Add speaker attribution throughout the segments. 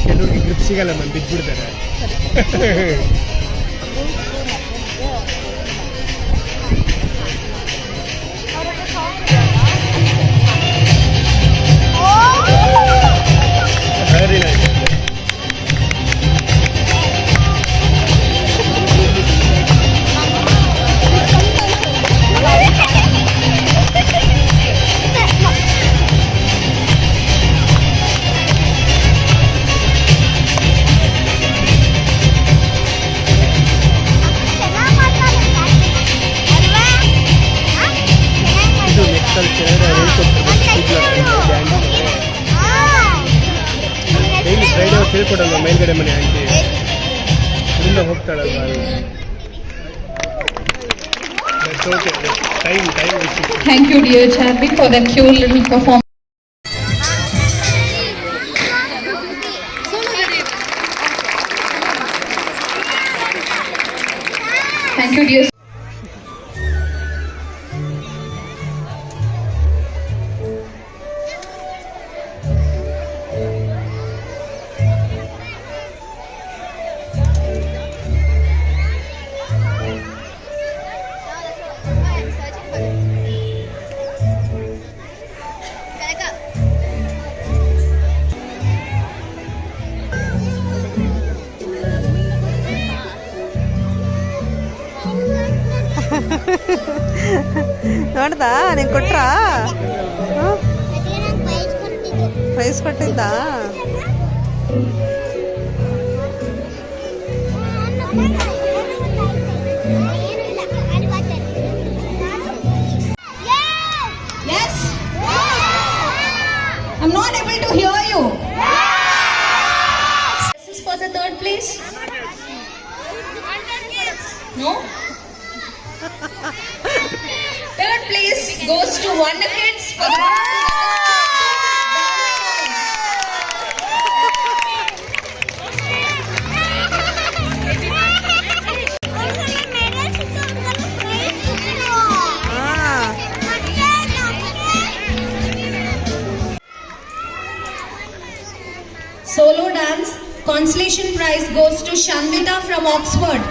Speaker 1: ಕೆಲವ್ರಿಗೆ ಗ್ರಿಪ್ ಸಿಗಲ್ಲ ಮ್ಯಾಮ್, ಬಿದ್ದುಬಿಡ್ತಾರೆ. Very nice. ಹೇಳ್ಕೊಡಲ್ವ ಮೇಲ್ಗಡೆ ಮನೆ ಆಂಟಿ ಇಲ್ಲಿಂದ ಹೋಗ್ತಾಳಲ್ವ.
Speaker 2: Thank you dear Charvi for that cute little performance. Thank you dear.
Speaker 3: ನೋಡ್ದಾ ನೀನು ಕೊಟ್ರಾ? ಪ್ರೈಸ್ ಕೊಟ್ಟಿದ್ದ?
Speaker 2: Yes? I'm not able to hear you. This is for the third place? No? Third place goes to Wonder Kids for the solo dance. Consolation prize goes to Shanvita from Oxford.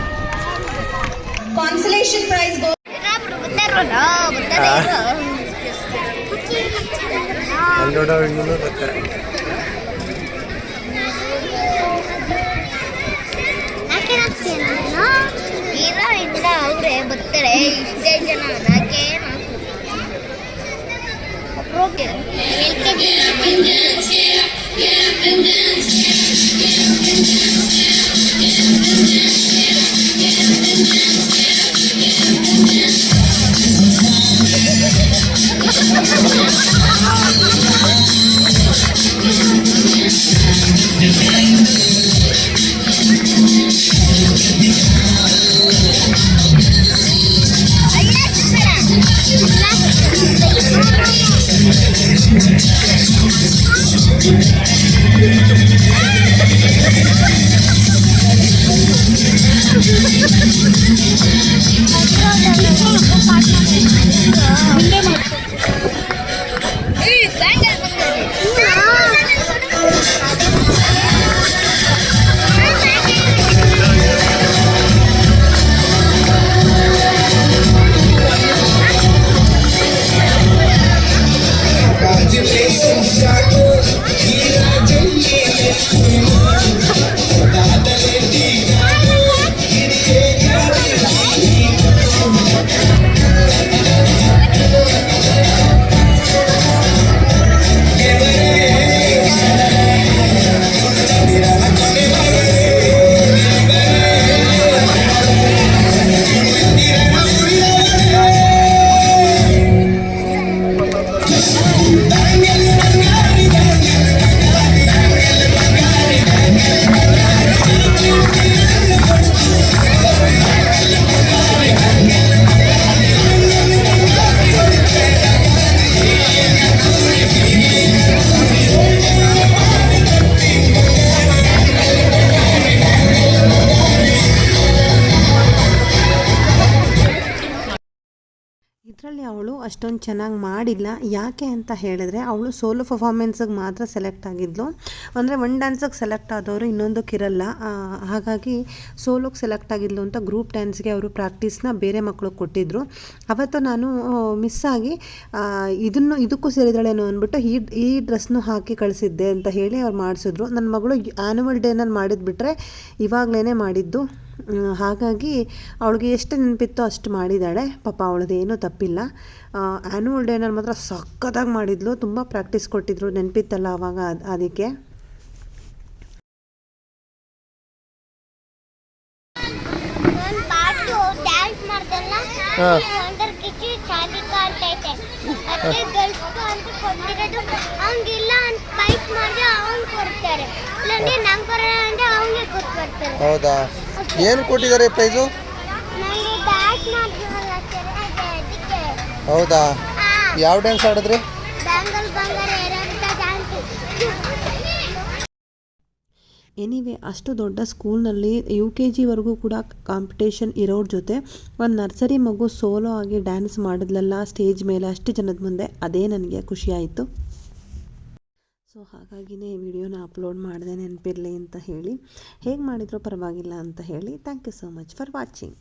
Speaker 2: Consolation prize goes
Speaker 4: ಅವ್ರೆ ಬರ್ತಾರೆ ಇಷ್ಟೇ ಜನ ಅದಕ್ಕೆ
Speaker 3: ಅವಳು ಅಷ್ಟೊಂದು ಚೆನ್ನಾಗಿ ಮಾಡಿಲ್ಲ. ಯಾಕೆ ಅಂತ ಹೇಳಿದ್ರೆ ಅವಳು ಸೋಲೋ ಪರ್ಫಾರ್ಮೆನ್ಸಿಗೆ ಮಾತ್ರ ಸೆಲೆಕ್ಟ್ ಆಗಿದ್ಲು. ಅಂದರೆ ಒಂದು ಡ್ಯಾನ್ಸಿಗೆ ಸೆಲೆಕ್ಟ್ ಆದವರು ಇನ್ನೊಂದಕ್ಕೆ ಇರಲ್ಲ. ಹಾಗಾಗಿ ಸೋಲೋಗೆ ಸೆಲೆಕ್ಟ್ ಆಗಿದ್ಲು ಅಂತ ಗ್ರೂಪ್ ಡ್ಯಾನ್ಸ್ಗೆ ಅವರು ಪ್ರಾಕ್ಟೀಸ್ನ ಬೇರೆ ಮಕ್ಕಳು ಕೊಟ್ಟಿದ್ದರು. ಅವತ್ತು ನಾನು ಮಿಸ್ ಆಗಿ ಇದಕ್ಕೂ ಸೇರಿದಳೇನೋ ಅಂದ್ಬಿಟ್ಟು ಈ ಡ್ರೆಸ್ನು ಹಾಕಿ ಕಳಿಸಿದ್ದೆ ಅಂತ ಹೇಳಿ ಅವ್ರು ಮಾಡಿಸಿದ್ರು. ನನ್ನ ಮಗಳು ಆ್ಯನ್ಯುವಲ್ ಡೇನಲ್ಲಿ ಮಾಡಿದ್ಬಿಟ್ರೆ ಇವಾಗಲೇ ಮಾಡಿದ್ದು. ಹಾಗಾಗಿ ಅವಳಿಗೆ ಎಷ್ಟು ನೆನಪಿತ್ತೋ ಅಷ್ಟು ಮಾಡಿದ್ದಾಳೆ. ಪಾಪ ಅವಳದೇನೂ ತಪ್ಪಿಲ್ಲ. ಆ್ಯನ್ಯುವಲ್ ಡೇನಲ್ಲಿ ಮಾತ್ರ ಸಖತ್ತಾಗಿ ಮಾಡಿದ್ಲು. ತುಂಬ ಪ್ರಾಕ್ಟೀಸ್ ಕೊಟ್ಟಿದ್ರು, ನೆನಪಿತ್ತಲ್ಲ ಆವಾಗ ಅದಕ್ಕೆ.
Speaker 4: ನಾನು ಪಾಟು ಡ್ಯಾನ್ಸ್ ಮಾಡ್ದಲ್ಲ ಒಂದರ ಕಿಚ್ಚಿ ಚಾಲಿ ಕಾಣ್ತೈತೆ ಅದಕ್ಕೆ ಗರ್ಲ್ಸ್ ಅಂತ ಕೊಟ್ಟಿರೋದು ಅವ್ನಿಗಿಲ್ಲ ಅಂತ ಫೈಟ್ ಮಾಡಿ ಅವ್ನು ಕೊಡ್ತಾರೆ, ಇಲ್ಲಾಂದ್ರೆ ನಂಗೆ ಬರೋಣ ಅಂದ್ರೆ ಅವ್ನಿಗೆ ಕೊಟ್ಟು ಬರ್ತಾರೆ.
Speaker 5: ಹೌದಾ? ಏನು ಕೊಟ್ಟಿದ್ದಾರೆ ಪ್ರೈಸು?
Speaker 4: ನನಗೆ ಡ್ಯಾನ್ಸ್ ಮಾಡ್ತೀವಲ್ಲ ಅದಕ್ಕೆ.
Speaker 5: ಹೌದಾ? ಯಾವ ಡ್ಯಾನ್ಸ್ ಆಡಿದ್ರಿ?
Speaker 4: ಬ್ಯಾಂಗಲ್ ಬಂಗಾರ ಇರೋಂಥ ಡ್ಯಾನ್ಸ್.
Speaker 3: ಎನಿವೆ ಅಷ್ಟು ದೊಡ್ಡ ಸ್ಕೂಲ್ನಲ್ಲಿ UKG ವರೆಗೂ ಕೂಡ ಕಾಂಪಿಟೇಷನ್ ಇರೋರ ಜೊತೆ ಒಂದು ನರ್ಸರಿ ಮಗು ಸೋಲೋ ಆಗಿ ಡ್ಯಾನ್ಸ್ ಮಾಡಿದ್ಲಲ್ಲ ಸ್ಟೇಜ್ ಮೇಲೆ ಅಷ್ಟು ಜನದ ಮುಂದೆ, ಅದೇ ನನಗೆ ಖುಷಿಯಾಯಿತು. ಸೊ ಹಾಗಾಗಿನೇ ವಿಡಿಯೋನ ಅಪ್ಲೋಡ್ ಮಾಡಿದೆ ನೆನಪಿರಲಿ ಅಂತ ಹೇಳಿ. ಹೇಗೆ ಮಾಡಿದ್ರೂ ಪರವಾಗಿಲ್ಲ ಅಂತ ಹೇಳಿ. Thank you so much for watching.